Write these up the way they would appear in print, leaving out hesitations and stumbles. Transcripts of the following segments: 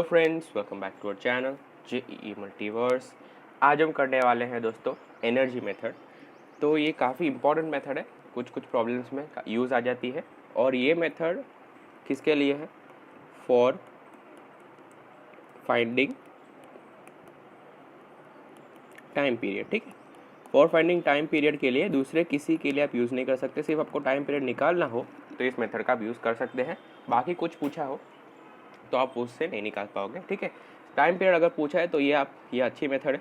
Friends, welcome back to our channel JEE multiverse. आज हम करने वाले हैं दोस्तों एनर्जी मेथड। तो ये काफ़ी इंपॉर्टेंट मेथड है, कुछ प्रॉब्लम्स में यूज़ आ जाती है। और ये मेथड किसके लिए है? For finding time period. ठीक है, फॉर फाइंडिंग टाइम पीरियड के लिए, दूसरे किसी के लिए आप यूज़ नहीं कर सकते। सिर्फ आपको टाइम पीरियड निकालना हो तो इस मेथड का आप यूज़ कर सकते हैं। बाकी कुछ पूछा हो तो आप उससे नहीं निकाल पाओगे। ठीक है, टाइम पीरियड अगर पूछा है तो ये अच्छी मेथड है।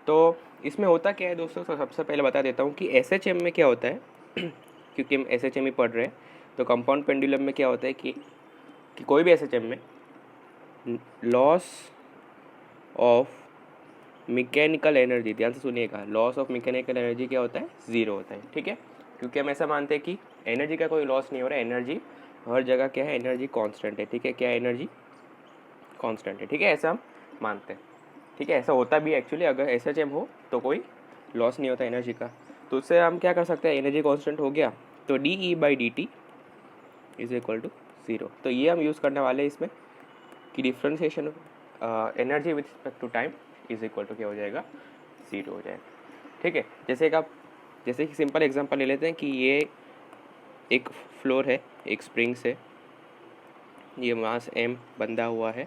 तो इसमें होता क्या है दोस्तों, तो सबसे पहले बता देता हूँ कि एसएचएम में क्या होता है क्योंकि हम एसएचएम ही पढ़ रहे हैं। तो कंपाउंड पेंडुलम में क्या होता है कि कोई भी एसएचएम में लॉस ऑफ मैकेनिकल एनर्जी, ध्यान से सुनिएगा, लॉस ऑफ मैकेनिकल एनर्जी क्या होता है? ज़ीरो होता है। ठीक है, क्योंकि हम ऐसा मानते हैं कि एनर्जी का कोई लॉस नहीं हो रहा है। एनर्जी हर जगह क्या है? एनर्जी कांस्टेंट है। ठीक है, क्या एनर्जी कांस्टेंट है। ठीक है, ऐसा हम मानते हैं। ठीक है, ऐसा होता भी एक्चुअली, अगर एसएचएम हो तो कोई लॉस नहीं होता एनर्जी का। तो उससे हम क्या कर सकते हैं? एनर्जी कांस्टेंट हो गया तो dE/dt इज इक्वल टू 0। तो ये हम यूज़ करने वाले हैं इसमें कि differentiation energy with respect to time is equal to क्या हो जाएगा? 0 हो जाएगा। ठीक है, जैसे कि सिंपल एग्जांपल ले लेते हैं कि ये एक फ्लोर है, एक स्प्रिंग से, ये मास m बंधा हुआ है,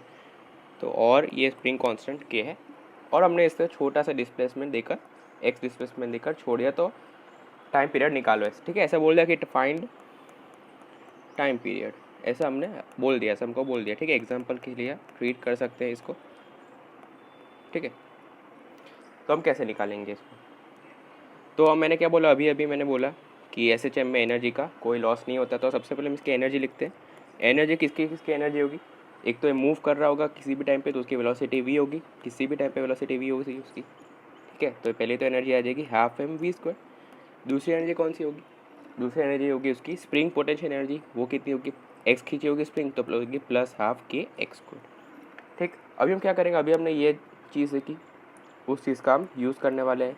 तो और ये स्प्रिंग कांस्टेंट k है, और हमने इससे छोटा सा डिस्प्लेसमेंट देकर, x डिस्प्लेसमेंट देकर छोड़ दिया। तो टाइम पीरियड निकालो ऐसे। ठीक है, ऐसा बोल दिया कि फाइंड टाइम पीरियड, ऐसा हमने बोल दिया, ऐसा हमको बोल दिया। ठीक है, एग्जांपल के लिए ट्रीट कर सकते हैं इसको। ठीक है, तो हम कैसे निकालेंगे इसको? तो मैंने क्या बोला, अभी मैंने बोला कि एसएचएम में एनर्जी का कोई लॉस नहीं होता। तो सबसे पहले हम इसकी एनर्जी लिखते हैं। एनर्जी किसकी एनर्जी होगी? एक तो ये मूव कर रहा होगा किसी भी टाइम पे, तो उसकी वेलोसिटी v होगी, किसी भी टाइम पे वेलोसिटी v होगी उसकी। ठीक है, तो पहले तो एनर्जी आ जाएगी हाफ mv²। दूसरी एनर्जी कौन सी होगी? दूसरी एनर्जी होगी उसकी स्प्रिंग पोटेंशियल एनर्जी। वो कितनी होगी? x खींची होगी स्प्रिंग, तो होगी प्लस हाफ k(x²). ठीक, अभी हम क्या करेंगे? अभी हमने ये चीज़ देखी, उस चीज़ का हम यूज़ करने वाले हैं।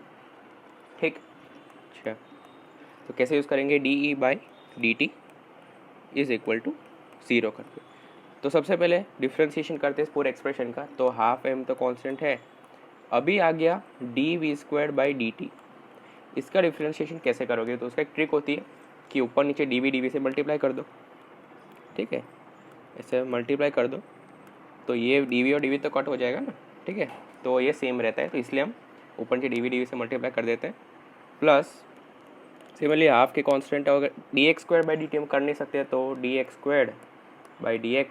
ठीक, अच्छा, तो कैसे यूज़ करेंगे? dE/dt इज इक्वल टू 0 करके। तो सबसे पहले डिफ्रेंशिएशन करते हैं इस पूरे एक्सप्रेशन का। तो हाफ m तो कांस्टेंट है, अभी आ गया dv²/dt। इसका डिफ्रेंशिएशन कैसे करोगे? तो उसका एक ट्रिक होती है कि ऊपर नीचे dv से मल्टीप्लाई कर दो। ठीक है, ऐसे मल्टीप्लाई कर दो तो ये dv और dv तो कट हो जाएगा ना। ठीक है, तो ये सेम रहता है, तो इसलिए हम ऊपर नीचे dv से मल्टीप्लाई कर देते हैं। प्लस सिमिलरली हाफ के कांस्टेंट है, अगर dx²/dt हम कर नहीं सकते तो dx²/dx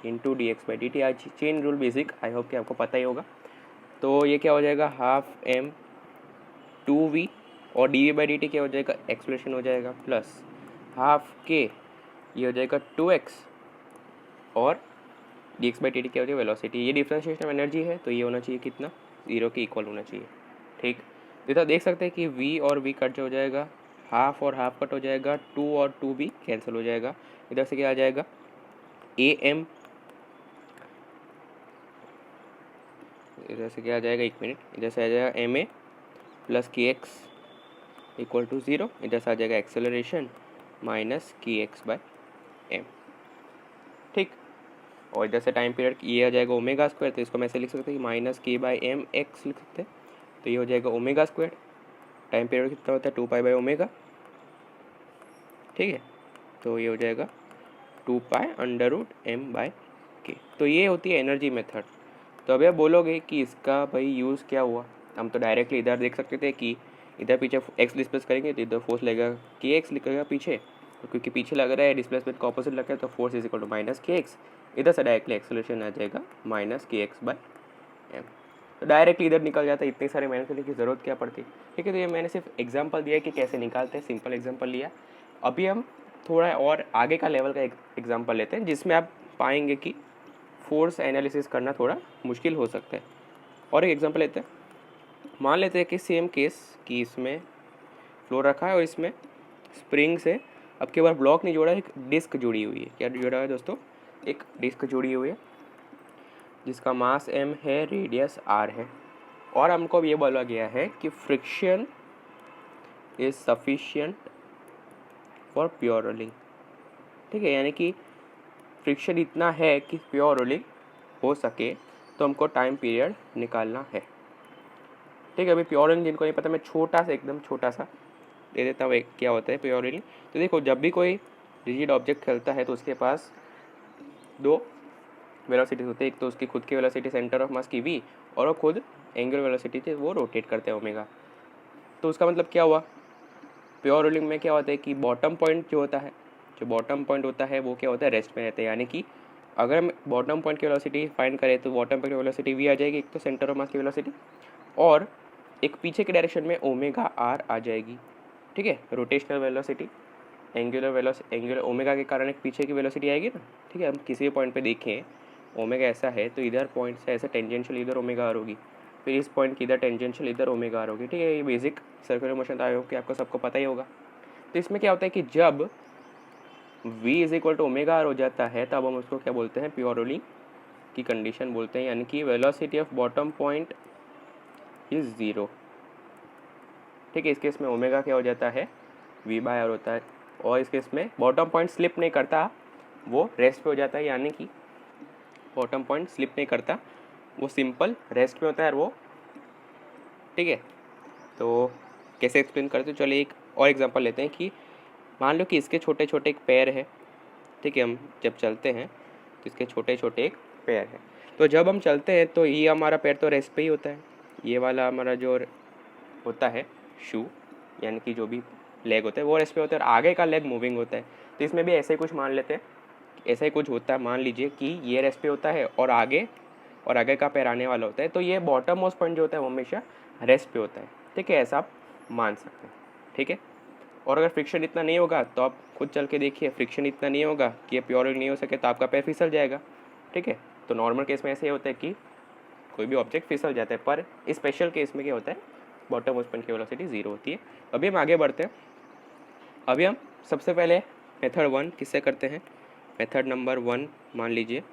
इंटू dx/dt। आज chain rule basic, I hope कि आपको पता ही होगा। तो ये क्या हो जाएगा? हाफ m 2v, और dv/dt क्या हो जाएगा? एक्सप्रेशन हो जाएगा, प्लस हाफ k, ये हो जाएगा 2x, और dx/dt क्या हो जाएगा? वेलोसिटी। ये डिफरेंशिएशन ऑफ एनर्जी है, तो ये होना चाहिए कितना? 0 के इक्वल होना चाहिए। ठीक, इधर देख सकते हैं कि v और v कट हो जाएगा, हाफ और हाफ कट हो जाएगा, 2 और 2 भी कैंसिल हो जाएगा। इधर से क्या आ जाएगा? am, इधर से क्या आ जाएगा? 1 मिनट, इधर से आ जाएगा ma plus kx equal to 0। इधर से आ जाएगा एक्सेलरेशन माइनस kx/m। ठीक, और इधर से टाइम पीरियड ये आ जाएगा ओमेगा²। तो इसको मैं ऐसे लिख सकते हैं कि माइनस k/mx लिख सकते हैं, तो ये हो जाएगा ओमेगा²। टाइम पीरियड कितना होता है? 2π/ω। ठीक है, तो ये हो जाएगा 2π√m/k। तो ये होती है एनर्जी मेथड। तो अभी आप बोलोगे कि इसका भाई यूज़ क्या हुआ? हम तो डायरेक्टली इधर देख सकते थे कि इधर पीछे x डिस्प्लेस करेंगे तो इधर फोर्स लगेगा kx लिखेगा पीछे, तो क्योंकि पीछे लग रहा है डिस्प्लेसमेंट का ऑपोजिट लग रहा है, तो force is equal to minus kx। इधर से डायरेक्टली एक्सेलरेशन आ जाएगा माइनस kx/m। तो डायरेक्टली इधर निकल जाता है, इतनी सारी मेहनत करने की ज़रूरत क्या पड़ती? ठीक है, तो ये मैंने सिर्फ एग्जाम्पल दिया कि कैसे निकालते हैं, सिंपल एग्जाम्पल लिया। अभी हम थोड़ा और आगे का लेवल का एग्जाम्पल लेते हैं, जिसमें आप पाएंगे कि फोर्स एनालिसिस करना थोड़ा मुश्किल हो सकता है। और एक एग्जांपल लेते हैं, मान लेते हैं कि सेम केस कि इसमें फ्लो रखा है और इसमें स्प्रिंग से अब के बार ब्लॉक नहीं जोड़ा है, एक डिस्क जुड़ी हुई है। क्या जुड़ा है दोस्तों? एक डिस्क जुड़ी हुई है जिसका मास m है, रेडियस r है, और हमको ये बोला गया है कि friction is sufficient for pure rolling. ठीक है, यानी कि फ्रिक्शन इतना है कि प्योर रोलिंग हो सके तो हमको टाइम पीरियड निकालना है। ठीक है, अभी प्योर रोलिंग जिनको नहीं पता, मैं छोटा सा एकदम छोटा सा दे देता हूँ एक क्या होता है प्योर रोलिंग। तो देखो, जब भी कोई रिजिड ऑब्जेक्ट चलता है तो उसके पास दो वेलोसिटीज होते हैं, एक तो उसकी खुद की वेलोसिटी सेंटर ऑफ मास की v, और वो खुद एंगुलर वेलोसिटी थी वो रोटेट करते हैं ओमेगा। तो उसका मतलब क्या हुआ, प्योर रोलिंग में क्या होता है कि बॉटम पॉइंट जो होता है, जो बॉटम पॉइंट होता है वो क्या होता है, रेस्ट में रहता है। यानी कि अगर हम बॉटम पॉइंट की वेलोसिटी फाइंड करें तो बॉटम पॉइंट की वेलोसिटी v आ जाएगी, एक तो सेंटर ऑफ मास की वेलोसिटी, और एक पीछे के डायरेक्शन में ओमेगा r आ जाएगी। ठीक है, रोटेशनल वेलोसिटी, एंगुलर ओमेगा के कारण एक पीछे की वेलोसिटी आएगी ना। ठीक है, हम किसी भी पॉइंट पे देखें ओमेगा ऐसा है तो इधर पॉइंट से ऐसे टेंजेंशियल इधर ओमेगा आर होगी, फिर इस पॉइंट की इधर टेंजेंशियल इधर ओमेगा आर होगी। ठीक है, ये बेसिक सर्कुलर मोशन था कि आपको सबको पता ही होगा। तो इसमें क्या होता है कि जब v is equal to omega r हो जाता है तब हम उसको क्या बोलते हैं, प्योर रोलिंग की कंडीशन बोलते हैं। यानी कि velocity of bottom point is 0। ठीक है, इस केस में ओमेगा क्या हो जाता है, v बाय आर होता है, और इस केस में बॉटम पॉइंट स्लिप नहीं करता, वो रेस्ट पे हो जाता है। यानी कि बॉटम पॉइंट स्लिप नहीं करता, वो सिंपल रेस्ट में होता है वो। ठीक है, तो कैसे एक्सप्लेन करते हैं, चलिए एक और एग्जांपल लेते हैं कि मान लो कि इसके छोटे छोटे एक पैर है। ठीक है, हम जब चलते हैं तो इसके छोटे छोटे एक पैर है, तो जब हम चलते हैं तो ये हमारा पैर तो रेस्ट पे ही होता है, ये वाला हमारा जो होता है शू यानी कि जो भी लेग होता है वो रेस्ट पे होता है, और आगे का लेग मूविंग होता है। तो इसमें भी ऐसे कुछ मान लेते हैं, ऐसा ही कुछ होता है। मान लीजिए कि ये रेस्ट पे होता है और आगे का पैर आने वाला होता है, तो ये बॉटम मोस्ट पॉइंट जो होता है वो हमेशा रेस्ट पे होता है। ठीक है, ऐसा आप मान सकते हैं। ठीक है, और अगर फ्रिक्शन इतना नहीं होगा तो आप खुद चल के देखिए, फ्रिक्शन इतना नहीं होगा कि ये प्योर नहीं हो सके तो आपका पैर फिसल जाएगा। ठीक है, तो नॉर्मल केस में ऐसे होता है कि कोई भी ऑब्जेक्ट फिसल जाता है, पर स्पेशल केस में क्या होता है, बॉटम मोस्ट पॉइंट की वेलोसिटी 0 होती है। अभी हम आगे बढ़ते हैं। अभी हम सबसे पहले मेथड 1 किससे करते हैं, मेथड नंबर 1 मान लीजिए,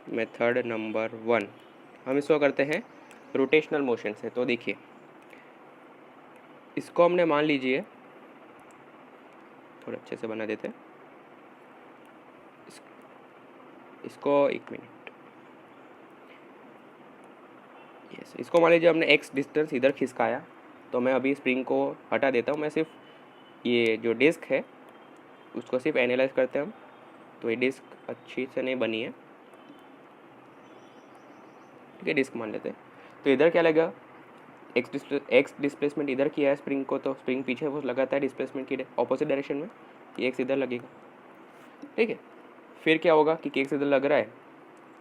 मेथड नंबर 1 हम इसको करते हैं रोटेशनल मोशन से। तो देखिए, इसको हमने मान लीजिए थोड़ा अच्छे से बना देते हैं इसको 1 मिनट। यस, इसको मान लीजिए हमने x डिस्टेंस इधर खिसकाया, तो मैं अभी स्प्रिंग को हटा देता हूँ, मैं सिर्फ ये जो डिस्क है उसको सिर्फ एनालाइज करते हैं हम। तो ये डिस्क अच्छी से नहीं बनी है। ठीक है, डिस्क मान लेते हैं। तो इधर क्या लगेगा, एक्स डिस्प्लेसमेंट इधर किया है स्प्रिंग को, तो स्प्रिंग पीछे वो लगाता है डिस्प्लेसमेंट की ऑपोजिट डायरेक्शन में, कि एक्स इधर लगेगा। ठीक है, फिर क्या होगा कि एक्स इधर लग रहा है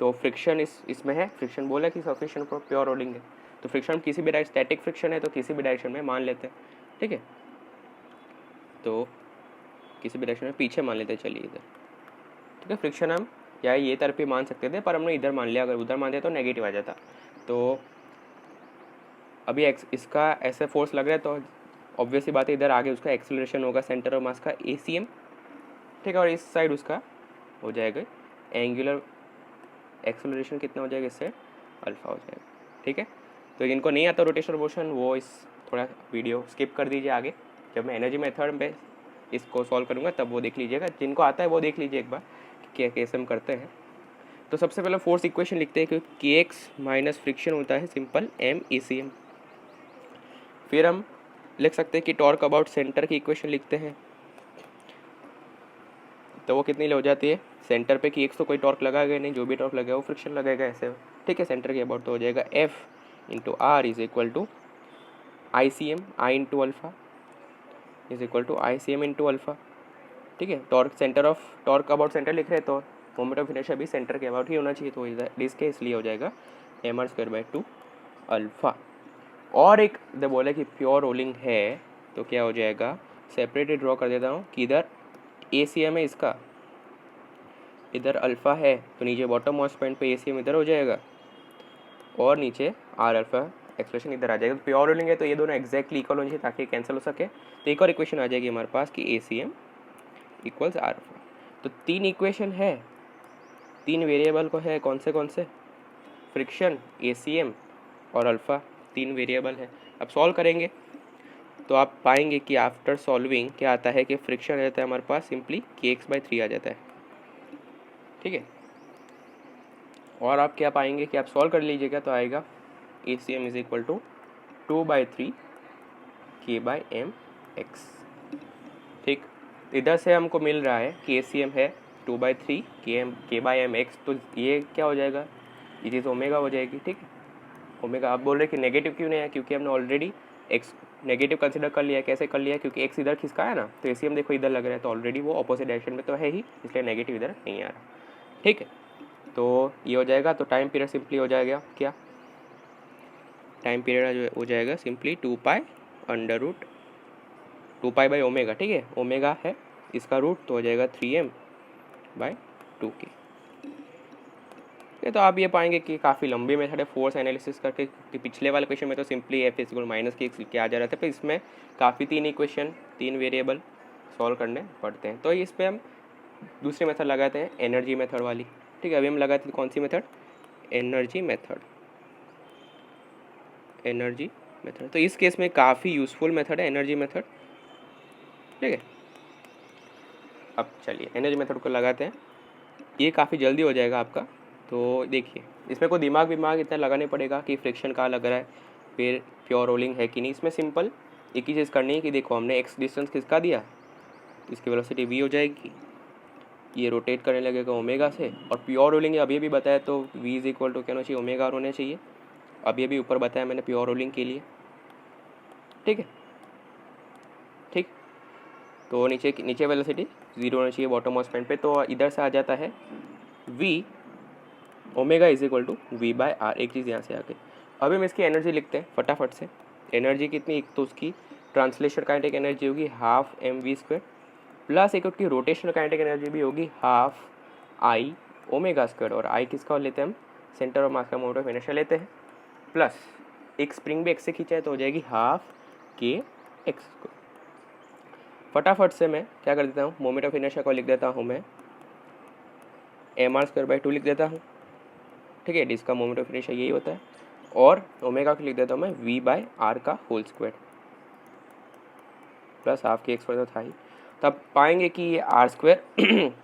तो फ्रिक्शन इसमें है, फ्रिक्शन बोला कि सफिशिएंट फॉर प्योर रोलिंग है, तो फ्रिक्शन किसी भी स्टैटिक फ्रिक्शन है तो किसी भी डायरेक्शन में मान लेते हैं। ठीक है, तो किसी भी डायरेक्शन में पीछे मान लेते हैं, चलिए इधर। ठीक है, फ्रिक्शन हम या ये तरफ भी मान सकते थे, पर हमने इधर मान लिया, अगर उधर मान दिया तो नेगेटिव आ जाता। तो अभी इसका ऐसे फोर्स लग रहा है तो ऑब्वियसली बात है इधर आगे उसका एक्सेलरेशन होगा सेंटर ऑफ मास का ACM। ठीक है, और इस साइड उसका हो जाएगा एंगुलर एक्सेलरेशन, कितना हो जाएगा इससे, अल्फा हो जाएगा। ठीक है, तो जिनको नहीं आता रोटेशनल मोशन वो इस थोड़ा वीडियो स्किप कर दीजिए, आगे जब मैं एनर्जी मेथड में इसको सॉल्व करूँगा तब वो देख लीजिएगा, जिनको आता है वो देख लीजिए एक बार कि कैसे हम करते हैं। तो सबसे पहले फोर्स इक्वेशन लिखते हैं कि kx माइनस फ्रिक्शन होता है सिंपल MECM। फिर हम लिख सकते हैं कि टॉर्क अबाउट सेंटर की इक्वेशन लिखते हैं, तो वो कितनी हो जाती है, सेंटर पे कि एक्स तो कोई टॉर्क लगाएगा नहीं, जो भी टॉर्क लगेगा वो फ्रिक्शन लगेगा ऐसे। ठीक है, सेंटर के अबाउट तो हो जाएगा F into r is equal to ICM, I into alpha is equal to ICM into alpha. ठीक है, टॉर्क अबाउट सेंटर लिख रहे हैं तो मोमेंट ऑफ इनर्शिया भी सेंटर के अबाउट ही होना चाहिए, तो इसके इसलिए हो जाएगा mr²/2 अल्फा। और एक जब बोले कि प्योर रोलिंग है तो क्या हो जाएगा, सेपरेटली ड्रॉ कर देता हूँ कि इधर ACM है, इसका इधर अल्फ़ा है, तो नीचे बॉटम मोस्ट पॉइंट पे ACM इधर हो जाएगा, और नीचे आर अल्फ़ा एक्सप्रेशन इधर आ जाएगा। तो प्योर रोलिंग है तो ये दोनों एक्जैक्टली इक्वल होने चाहिए ताकि कैंसिल हो सके। तो एक और इक्वेशन आ जाएगी हमारे पास कि ACM इक्वल्स आर अल्फ़ा। तो 3 इक्वेशन है, 3 वेरिएबल को है, कौन से फ्रिक्शन, ACM और अल्फ़ा, 3 वेरिएबल है। अब सॉल्व करेंगे तो आप पाएंगे कि आफ्टर सॉल्विंग क्या आता है कि फ्रिक्शन रहता है हमारे पास सिंपली kx/3 आ जाता है। ठीक है, और आप क्या पाएंगे कि आप सॉल्व कर लीजिएगा तो आएगा ACM is equal to 2/3 K/m x। ठीक, इधर से हमको मिल रहा है कि ACM है 2/3 K/m x, तो ये क्या हो जाएगा, ये चीज़ ओमेगा हो जाएगी। ठीक है, ओमेगा। आप बोल रहे कि नेगेटिव क्यों नहीं है, क्योंकि हमने ऑलरेडी एक्स नेगेटिव कंसिडर कर लिया। कैसे कर लिया, क्योंकि एक्स इधर खिसका है ना, तो ACM देखो इधर लग रहा है, तो ऑलरेडी वो अपोजिट डायरेक्शन में तो है ही, इसलिए नेगेटिव इधर नहीं आ रहा। ठीक है, तो ये हो जाएगा। तो टाइम पीरियड सिंपली हो जाएगा क्या, टाइम पीरियड जो हो जाएगा सिंपली 2π/ओमेगा। ठीक है, ओमेगा है इसका रूट, तो हो जाएगा 3m/2k। तो आप ये पाएंगे कि काफ़ी लंबी मेथड है फोर्स एनालिसिस करके, कि पिछले वाले क्वेश्चन में तो सिंपली F = -k आ जा रहा था, पर इसमें काफ़ी 3 इक्वेशन 3 वेरिएबल सॉल्व करने पड़ते हैं। तो इस पर हम दूसरी मेथड लगाते हैं, एनर्जी मेथड वाली। ठीक है, अभी हम लगाते हैं कौन सी method, energy method. Energy method तो इस केस में काफ़ी यूज़फुल मेथड है एनर्जी मेथड। ठीक है, अब चलिए एनर्जी मेथड को लगाते हैं, ये काफ़ी जल्दी हो जाएगा आपका। तो देखिए, इसमें कोई दिमाग इतना लगाने पड़ेगा कि फ्रिक्शन कहाँ लग रहा है, फिर प्योर रोलिंग है कि नहीं। इसमें सिंपल एक ही चीज़ करनी है कि देखो हमने एक्स डिस्टेंस किसका दिया, तो इसकी वेलोसिटी v हो जाएगी, ये रोटेट करने लगेगा ओमेगा से। और प्योर रोलिंग अभी भी बताया, तो v इज इक्वल टू क्या होना चाहिए, ओमेगा होना चाहिए। अभी भी ऊपर बताया मैंने प्योर रोलिंग के लिए। ठीक है, ठीक, तो नीचे वेलोसिटी 0 होना चाहिए बॉटम ऑफ स्पैन पे। तो इधर से आ जाता है v omega is equal to v/r। एक चीज़ यहाँ से आके अभी हम इसकी एनर्जी लिखते हैं फटाफट से। एनर्जी कितनी, एक तो उसकी ट्रांसलेशन काइनेटिक एनर्जी होगी 12mv² प्लस एक उसकी रोटेशनल काइनेटिक एनर्जी भी होगी 12I ओमेगा²। और I किसका लेते हैं हम, सेंटर ऑफ मास का मोमेंट ऑफ इनर्शिया लेते हैं, प्लस एक स्प्रिंग भी x से खींचा है तो हो जाएगी 12kx²। फटाफट से मैं क्या कर देता हूँ, मोमेंट ऑफ इनर्शिया को लिख देता हूँ मैं mr²/2 लिख देता हूँ। ठीक है, जिसका मोमेंट ऑफ इनर्शिया यही होता है। और ओमेगा को लिख देता हूँ मैं v/r का होल स्क्वायर प्लस 12kx² तो था ही। तब पाएंगे कि ये r²,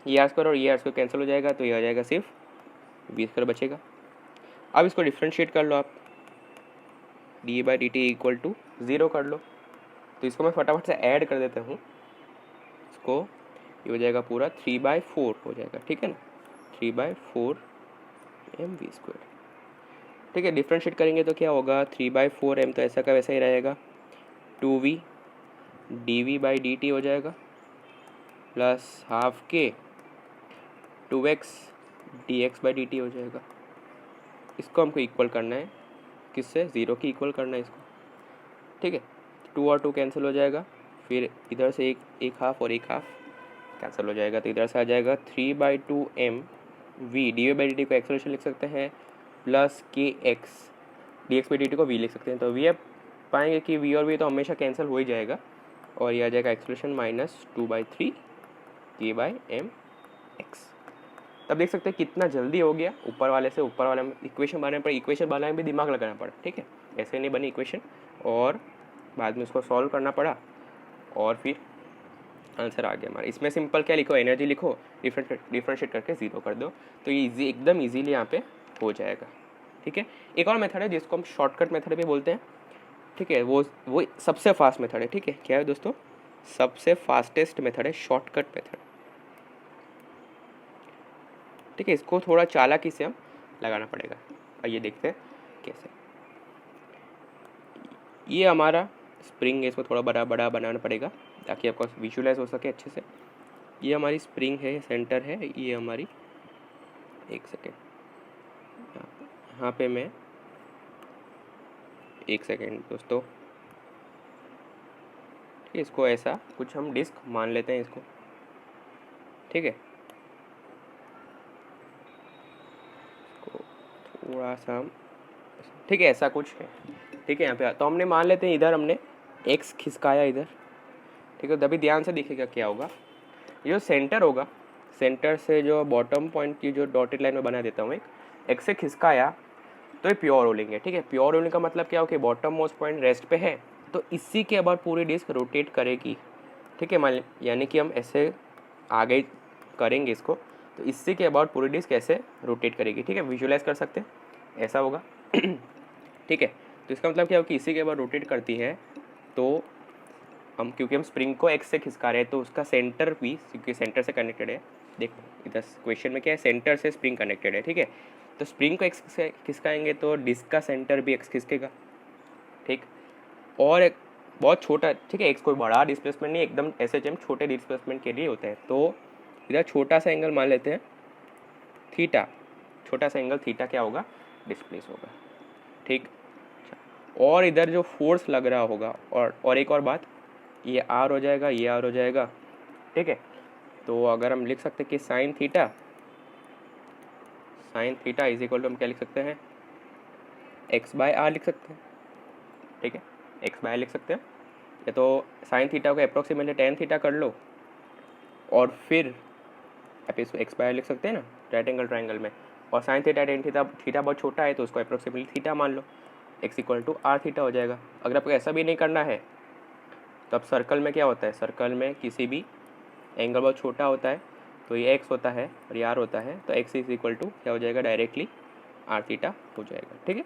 ये r² और ये r² कैंसिल हो जाएगा, तो ये आ जाएगा सिर्फ v² बचेगा। अब इसको डिफ्रेंशिएट कर लो आप, d/dt इक्वल टू 0 कर लो। तो इसको मैं फटाफट से ऐड कर देता हूँ, इसको ये हो जाएगा पूरा 3/4 हो जाएगा। ठीक है ना, 3/4mv²। ठीक है, डिफ्रेंशिएट करेंगे तो क्या होगा, 3/4m तो ऐसा का वैसा ही रहेगा, 2v dv/dt हो जाएगा प्लस 12k 2x dx/dt हो जाएगा। इसको हमको इक्वल करना है, किससे, 0 की इक्वल करना है इसको। ठीक है, 2 और 2 कैंसिल हो जाएगा, फिर इधर से एक हाफ और एक हाफ कैंसिल हो जाएगा, तो इधर से आ जाएगा 3/2m v dv/dt को एक्सेलरेशन लिख सकते हैं, प्लस kx dx/dt को v लिख सकते हैं। तो v आप पाएंगे कि v और v तो हमेशा कैंसिल हो ही जाएगा, और ये आ जाएगा एक्सेलरेशन -2/3 k/m x। तब देख सकते हैं कितना जल्दी हो गया, ऊपर वाले से ऊपर वाले में इक्वेशन बनाने पर, इक्वेशन बनाने में भी दिमाग लगाना पड़ा। ठीक है, ऐसे नहीं बनी इक्वेशन, और बाद में उसको सॉल्व करना पड़ा, और फिर आंसर आ गया हमारा। इसमें सिंपल क्या लिखो, एनर्जी लिखो, डिफरेंशिएट करके 0 कर दो, तो ये इजी, एकदम इजीली यहाँ पे हो जाएगा। ठीक है, एक और मेथड है जिसको हम शॉर्टकट मेथड भी बोलते हैं। ठीक है, वो सबसे फास्ट मेथड है। ठीक है, क्या है दोस्तों, सबसे फास्टेस्ट मेथड है शॉर्टकट मेथड। ठीक है, इसको थोड़ा चालाकी से हम लगाना पड़ेगा। आइए देखते हैं कैसे। ये हमारा स्प्रिंग है, इसको थोड़ा बड़ा बनाना पड़ेगा ताकि आपको विजुअलाइज हो सके अच्छे से। ये हमारी स्प्रिंग है, सेंटर है, ये हमारी, एक सेकेंड, यहाँ पे मैं, एक सेकेंड दोस्तों, ठीक है, इसको ऐसा कुछ हम डिस्क मान लेते हैं इसको। ठीक है, थोड़ा सा, ठीक है, ऐसा कुछ है। ठीक है, यहाँ पे तो हमने मान लेते हैं इधर हमने x खिसकाया इधर। ठीक है, तभी ध्यान से दिखेगा क्या होगा, ये जो सेंटर होगा, सेंटर से जो बॉटम पॉइंट की जो डॉटेड लाइन में बना देता हूँ एक, x से खिसकाया, तो ये प्योर रोलिंग है। ठीक है, प्योर रोलिंग का मतलब क्या हो कि बॉटम मोस्ट पॉइंट रेस्ट पे है, तो इसी के बाद पूरी डिस्क रोटेट करेगी। ठीक है, मान यानी कि हम ऐसे आगे करेंगे इसको, तो इससे के अबाउट पूरी डिस्क ऐसे रोटेट करेगी, ठीक है, विजुअलाइज कर सकते हैं, ऐसा होगा। ठीक है, तो इसका मतलब क्या हो कि इसी के अबाउट रोटेट करती है, तो हम क्योंकि हम स्प्रिंग को एक्स से खिसका रहे हैं तो उसका सेंटर भी क्योंकि सेंटर से कनेक्टेड है, देखो इधर क्वेश्चन में क्या है, सेंटर से स्प्रिंग कनेक्टेड है, ठीक है, तो स्प्रिंग को एक्स से खिसकाएंगे तो डिस्क का सेंटर भी एक्स खिसकेगा, ठीक। और एक बहुत छोटा, ठीक है, एक्स कोई बड़ा डिस्प्लेसमेंट नहीं, एकदम एसएचएम छोटे डिस्प्लेसमेंट के लिए होता है, तो इधर छोटा सा एंगल मान लेते हैं थीटा, छोटा सा एंगल थीटा क्या होगा, डिस्प्लेस होगा, ठीक। और इधर जो फोर्स लग रहा होगा, और एक और बात, ये आर हो जाएगा, ये आर हो जाएगा, ठीक है। तो अगर हम लिख सकते हैं कि sine theta is equal to, हम क्या लिख सकते हैं, एक्स बाय आर लिख सकते हैं, ठीक है, एक्स बाय लिख सकते हैं, या तो साइन थीटा को अप्रोक्सीमेटली टेन थीटा कर लो, और फिर आप इसको एक्स बाय लिख सकते हैं ना राइट एंगल ट्राइंगल में, और साइन थीटा टेन थीटा बहुत छोटा है तो उसको अप्रोक्सीमेटली थीटा मान लो, x equal to are theta हो जाएगा। अगर आपको ऐसा भी नहीं करना है तो अब सर्कल में क्या होता है, सर्कल में किसी भी एंगल बहुत छोटा होता है, तो ये एक्स होता है और ये आर होता है, तो एक्स इज इक्वल टू क्या हो जाएगा, डायरेक्टली आर थीटा हो जाएगा, ठीक है,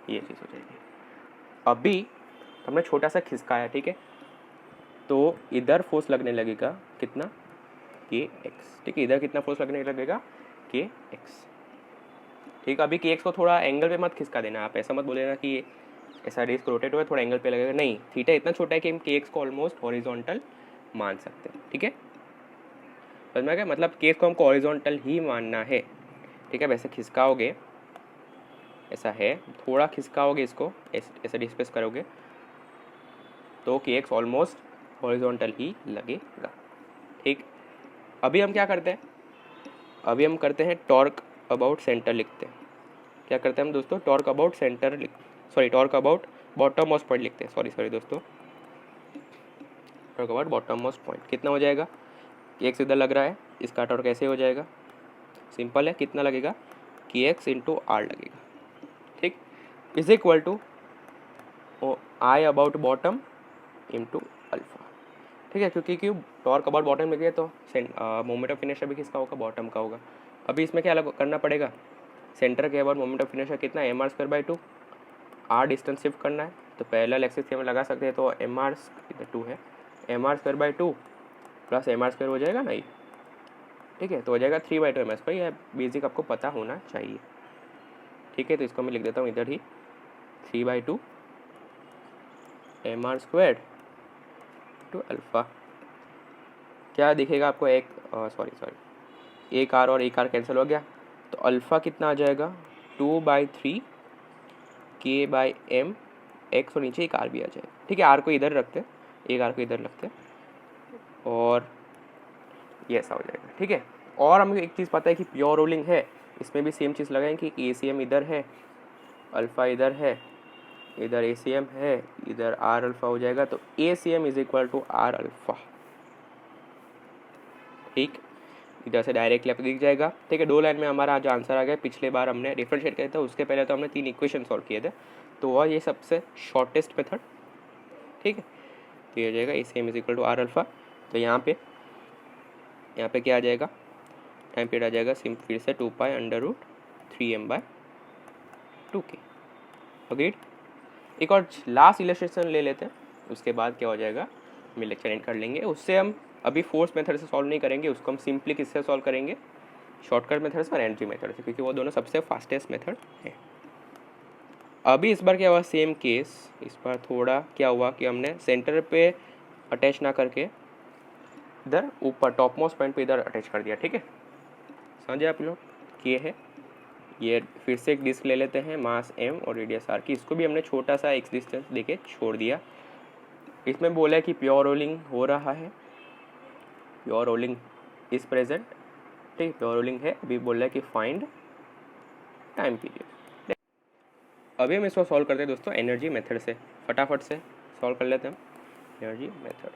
ये चीज़ हो जाएगी। अभी हमने छोटा सा खिसकाया, ठीक है, तो इधर फोर्स लगने लगेगा कितना, के एक्स, ठीक है, इधर कितना फोर्स लगने लगेगा, के एक्स, ठीक। अभी के एक्स को थोड़ा एंगल पे मत खिसका देना, आप ऐसा मत बोलेना कि ऐसा डिस्क रोटेट हुआ थोड़ा एंगल पे लगेगा, नहीं, थीटा इतना छोटा है कि हम के एक्स को ऑलमोस्ट हॉरिजॉन्टल मान सकते हैं, ठीक है, समझ में आ गया, मतलब के एक्स को हमको हॉरिजॉन्टल ही मानना है, ठीक है। वैसे खिसकाओगे ऐसा है, थोड़ा खिसकाओगे इसको ऐसे डिस्प्लेस करोगे तो के एक्स ऑलमोस्ट हॉरिजॉन्टल ही लगेगा, ठीक। अभी हम क्या करते हैं, अभी हम करते हैं टॉर्क अबाउट सेंटर लिखते हैं, क्या करते हैं हम दोस्तों, torque about centre torque about bottom most point लिखते हैं, सॉरी दोस्तों, torque about bottom most point कितना हो जाएगा, एक्स इधर लग रहा है, इसका टॉर्क कैसे हो जाएगा, सिंपल है, कितना लगेगा, कि एक्स इंटू आर लगेगा, ठीक, is equal to I about bottom into alpha, ठीक है, क्योंकि क्यों टॉर्क अबाउट बॉटम लिख दिया तो मोमेंट ऑफ इनर्शिया भी किसका होगा, बॉटम का होगा। अभी इसमें क्या करना पड़ेगा, सेंटर के अबाउट मोमेंट ऑफ इनर्शिया कितना है, mr square by 2, r distance shift करना है तो पैरेलल एक्सिस के हम लगा सकते हैं, तो mr इधर 2 है, mr square by 2 plus mr square हो जाएगा ना ये, ठीक है, तो हो जाएगा 3/2 mr स्क्वायर, यह बेसिक आपको पता होना चाहिए, ठीक है। तो इसको मैं लिख देता हूँ इधर ही 3/2 mr स्क्वायर टू अल्फ़ा, क्या दिखेगा आपको, एक एक आर और एक आर कैंसिल हो गया, तो अल्फ़ा कितना आ जाएगा 2/3 के बाई एम एक्स, और नीचे एक आर भी आ जाएगा, ठीक है, आर को इधर रखते हैं, एक आर को इधर रखते हैं, और ये ऐसा हो जाएगा, ठीक है। और हमें एक चीज़ पता है कि प्योर रोलिंग है, इसमें भी सेम चीज़ लगाएंगे कि ACM इधर है, अल्फ़ा इधर है, इधर ACM है, इधर आर अल्फ़ा हो जाएगा, तो ACM is equal to r alpha, ठीक, इधर से डायरेक्टली आपको दिख जाएगा, ठीक है। 2 लाइन में हमारा जो आंसर आ गया, पिछले बार हमने डिफरेंशिएट किया था, उसके पहले तो हमने 3 इक्वेशन सॉल्व किए थे, तो वह ये सबसे शॉर्टेस्ट मेथड, ठीक है, तो ये हो जाएगा ACM is equal to r alpha, तो यहाँ पे क्या आ जाएगा, टाइम पीरियड आ जाएगा फिर से 2π√3m/2k, अग्रीड। एक और लास्ट इलस्ट्रेशन ले लेते हैं, उसके बाद क्या हो जाएगा, हम लेक्चर एंड कर लेंगे, उससे हम अभी फोर्स मेथड से सॉल्व नहीं करेंगे, उसको हम सिंपली किससे सॉल्व करेंगे, शॉर्टकट मेथड से और एनर्जी मेथड से, क्योंकि वो दोनों सबसे फास्टेस्ट मेथड है। अभी इस बार क्या हुआ, सेम केस, इस बार थोड़ा क्या हुआ कि हमने सेंटर पे अटैच ना करके इधर ऊपर टॉप मोस्ट पॉइंट पे इधर अटैच कर दिया, ठीक है, समझे आप लोग, ये है, ये फिर से एक डिस्क ले लेते हैं, मास m और रेडियस r की, इसको भी हमने छोटा सा एक्स डिस्टेंस देके छोड़ दिया। इसमें बोला है कि प्योर रोलिंग हो रहा है, प्योर रोलिंग इज प्रेजेंट, ठीक, प्योर रोलिंग है, अभी बोल रहा है कि फाइंड टाइम पीरियड। अभी हम इसको सॉल्व करते हैं दोस्तों एनर्जी मेथड से, फटाफट से सॉल्व कर लेते हैं हम एनर्जी मेथड।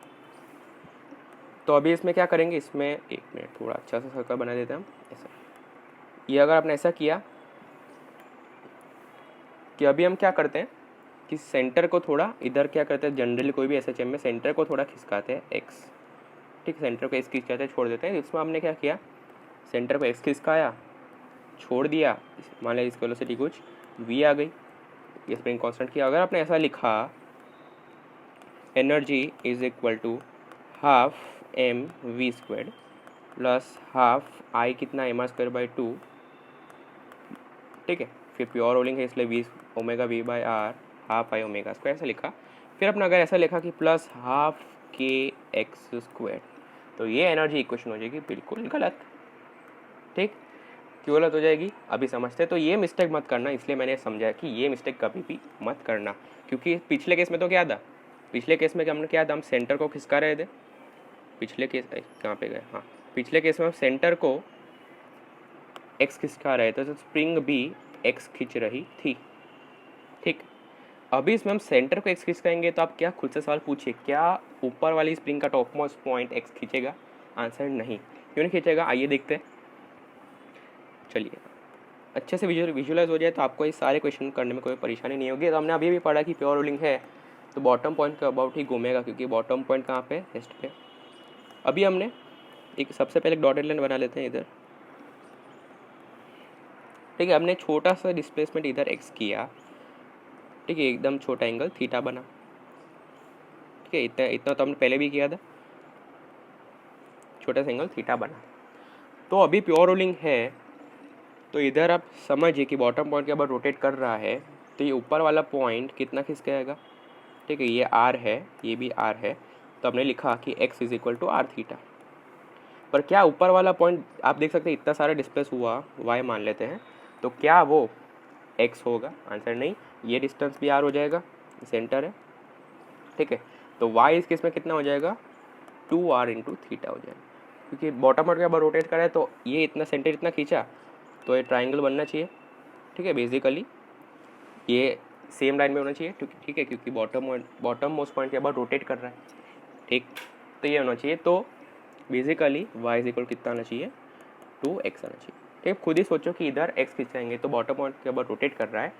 तो अभी इसमें क्या करेंगे, इसमें एक मिनट थोड़ा अच्छा सा सर्कल बना देते हैं हम, ऐसा, ये अगर आपने ऐसा किया कि अभी हम क्या करते हैं कि सेंटर को थोड़ा इधर क्या करते हैं, जनरली कोई भी एसएचएम में सेंटर को थोड़ा खिसकाते हैं एक्स, ठीक, सेंटर को एक्स खींचते हैं, छोड़ देते हैं। इसमें हमने क्या किया, सेंटर को एक्स खिसकाया, छोड़ दिया, मान लिया इसकी वेलोसिटी कुछ v आ गई, ये स्प्रिंग कांस्टेंट किया। अगर आपने ऐसा लिखा energy is equal to half m v square plus half I कितना एम आर स्क्वायर बाई 2, ठीक है। फिर प्योर रोलिंग है इसलिए v omega v by r half I omega square ऐसा लिखा। फिर अपना अगर ऐसा लिखा कि प्लस हाफ के एक्स स्क्वायर, तो ये एनर्जी इक्वेशन हो जाएगी बिल्कुल गलत, ठीक। क्यों गलत हो जाएगी अभी समझते हैं। तो ये मिस्टेक मत करना, इसलिए मैंने समझा कि ये मिस्टेक कभी भी मत करना, क्योंकि पिछले केस में तो क्या था, पिछले केस में हमने क्या था, हम सेंटर को खिसका रहे थे। पिछले केस कहाँ पे गए, हाँ, पिछले केस में हम सेंटर को एक्स खिसका रहे थे, तो स्प्रिंग भी एक्स खींच रही थी, ठीक। अभी इसमें हम सेंटर को एक्स खिसकाएंगे, तो आप क्या खुद से सवाल पूछिए, क्या ऊपर वाली स्प्रिंग का टॉप मोस्ट पॉइंट एक्स खींचेगा? आंसर नहीं, क्यों नहीं खींचेगा, आइए देखते हैं। चलिए अच्छे से विजुअलाइज हो जाए तो आपको ये सारे क्वेश्चन करने में कोई परेशानी नहीं होगी। तो हमने अभी भी पढ़ा कि प्योर रोलिंग है तो बॉटम पॉइंट के अबाउट ही घूमेगा, क्योंकि बॉटम पॉइंट कहाँ पे, रेस्ट पे। अभी हमने एक सबसे पहले एक डॉटेड लाइन बना लेते हैं इधर, ठीक है। हमने छोटा सा डिस्प्लेसमेंट इधर एक्स किया, ठीक है, एकदम छोटा एंगल थीटा बना, ठीक है। इतना इतना तो हमने पहले भी किया था, छोटा सा एंगल थीटा बना। तो अभी प्योर रोलिंग है तो इधर आप समझिए कि बॉटम पॉइंट के ऊपर रोटेट कर रहा है, तो ये ऊपर वाला पॉइंट कितना खिसकाएगा, ठीक है। ये आर है, ये भी आर है, तो हमने लिखा कि x is equal to are theta. पर क्या ऊपर वाला पॉइंट आप देख सकते हैं इतना सारा डिस्प्लेस हुआ, वाई मान लेते हैं, तो क्या वो एक्स होगा? आंसर नहीं। ये डिस्टेंस भी आर हो जाएगा, सेंटर है, ठीक है। तो वाई इस केस में कितना हो जाएगा, 2r इंटू थीटा हो जाएगा, क्योंकि बॉटम पॉइंट के ऊपर रोटेट करा है तो ये इतना सेंटर इतना खींचा, तो ये ट्राइंगल बनना चाहिए, ठीक है। बेसिकली ये सेम लाइन में होना चाहिए, ठीक है, क्योंकि बॉटम मोस्ट पॉइंट के बाद रोटेट कर रहा है, ठीक। तो ये होना चाहिए। तो बेसिकली y इज इक्वल कितना आना चाहिए, 2x आना चाहिए, ठीक। खुद ही सोचो कि इधर x खींचाएंगे तो बॉटम पॉइंट के बाद रोटेट कर रहा है,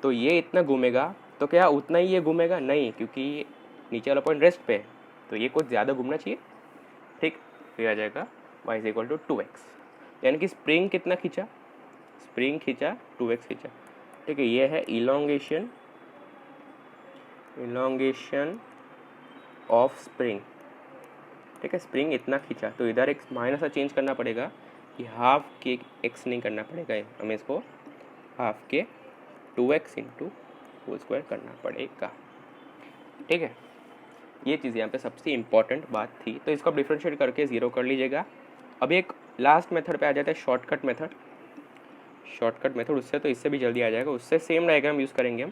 तो ये इतना घूमेगा, तो क्या उतना ही ये घूमेगा? नहीं, क्योंकि नीचे वाला पॉइंट रेस्ट पे है, तो ये कुछ ज़्यादा घूमना चाहिए, ठीक। तो ये आ जाएगा y is equal to 2x, यानी कि स्प्रिंग कितना खींचा, स्प्रिंग खींचा 2x खींचा, ठीक है। ये है इलोंगेशन ऑफ स्प्रिंग, ठीक है। स्प्रिंग इतना खींचा, तो इधर एक माइनस सा चेंज करना पड़ेगा कि हाफ के एक्स नहीं करना पड़ेगा, हमें इसको हाफ के 2x इंटू होल स्क्वायर करना पड़ेगा, ठीक है। ये चीज़ यहाँ पे सबसे इम्पॉर्टेंट बात थी, तो इसको आप डिफ्रेंशिएट करके 0 कर लीजिएगा। अभी एक लास्ट मेथड पे आ जाता है, शॉर्टकट मेथड, उससे तो इससे भी जल्दी आ जाएगा, उससे सेम डायग्राम यूज़ करेंगे हम,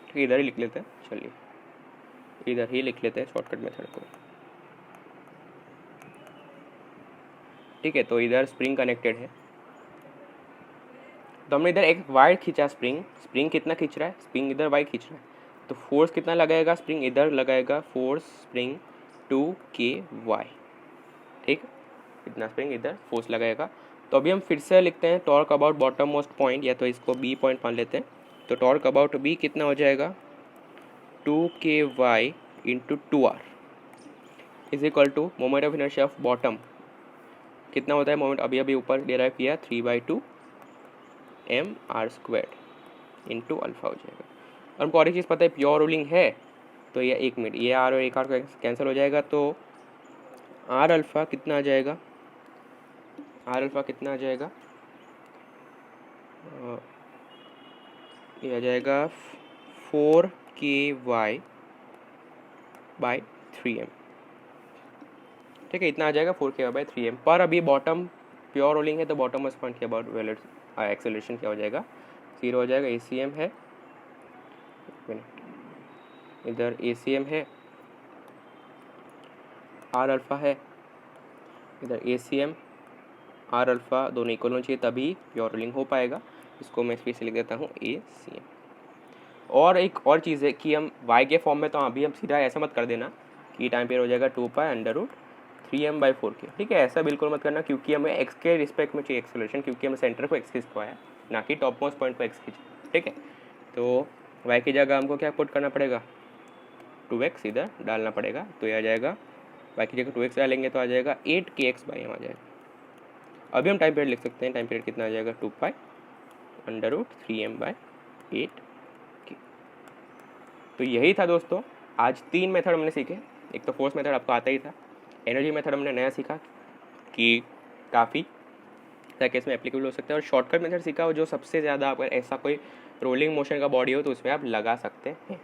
ठीक है। इधर ही लिख लेते हैं, चलिए इधर ही लिख लेते हैं शॉर्टकट मेथड को, ठीक है। तो इधर स्प्रिंग कनेक्टेड है, तो हमने इधर एक वायर खींचा, स्प्रिंग कितना खींच रहा है, स्प्रिंग इधर वाई खींच रहा है, तो फोर्स कितना लगाएगा, स्प्रिंग इधर लगाएगा, फोर्स स्प्रिंग 2Ky, ठीक। इतना स्प्रिंग इधर फोर्स लगाएगा। तो अभी हम फिर से लिखते हैं torque about bottom most point, या तो इसको बी पॉइंट मान लेते हैं। तो टॉर्क अबाउट बी कितना हो जाएगा, 2Ky into 2r is equal to moment of inertia of bottom कितना होता है, मोमेंट अभी ऊपर डिराइव किया 3/2 mr² इंटू अल्फा हो जाएगा। और हमको और एक चीज़ पता है, प्योर रोलिंग है, तो ये एक मिनट, ये आर और एक आर कैंसिल हो जाएगा, तो आर अल्फ़ा कितना आ जाएगा, ये आ जाएगा 4Ky/3m, ठीक है। इतना आ जाएगा 4Ky/3m। पर अभी बॉटम प्योर रोलिंग है तो बॉटम मोस्ट पॉइंट के अबाउट वेलोड एक्सेलरेशन क्या हो जाएगा, 0 हो जाएगा। ACM है, इधर ACM है, आर अल्फ़ा है, इधर ACM आर अल्फ़ा दोनों इक्वल होना चाहिए, तभी प्योर रोलिंग हो पाएगा। इसको मैं फिर से लिख देता हूँ ACM। और एक और चीज़ है कि हम y के फॉर्म में, तो अभी हम सीधा ऐसा मत कर देना कि टाइम पीरियड हो जाएगा 2π√3m/4k, ठीक है। ऐसा बिल्कुल मत करना, क्योंकि हमें x के रिस्पेक्ट में चाहिए एक्सेलरेशन, क्योंकि हमें सेंटर को x खींचवाया, ना कि टॉप मोस्ट पॉइंट को x खींचा, ठीक है। तो y की जगह हमको क्या पुट करना पड़ेगा, 2x इधर डालना पड़ेगा, तो यह आ जाएगा बाकी जगह 2x डालेंगे तो आ जाएगा 8kx/m आ जाएगा। अभी हम टाइम पीरियड लिख सकते हैं, टाइम पीरियड कितना आ जाएगा 2π√3m/8k। तो यही था दोस्तों, आज 3 मेथड हमने सीखे। एक तो फोर्स मेथड आपको आता ही था, एनर्जी मेथड हमने नया सीखा कि काफ़ी केस में एप्लीकेबल हो सकता है, और शॉर्टकट मेथड सीखा जो सबसे ज़्यादा अगर ऐसा कोई रोलिंग मोशन का बॉडी हो तो उसमें आप लगा सकते हैं।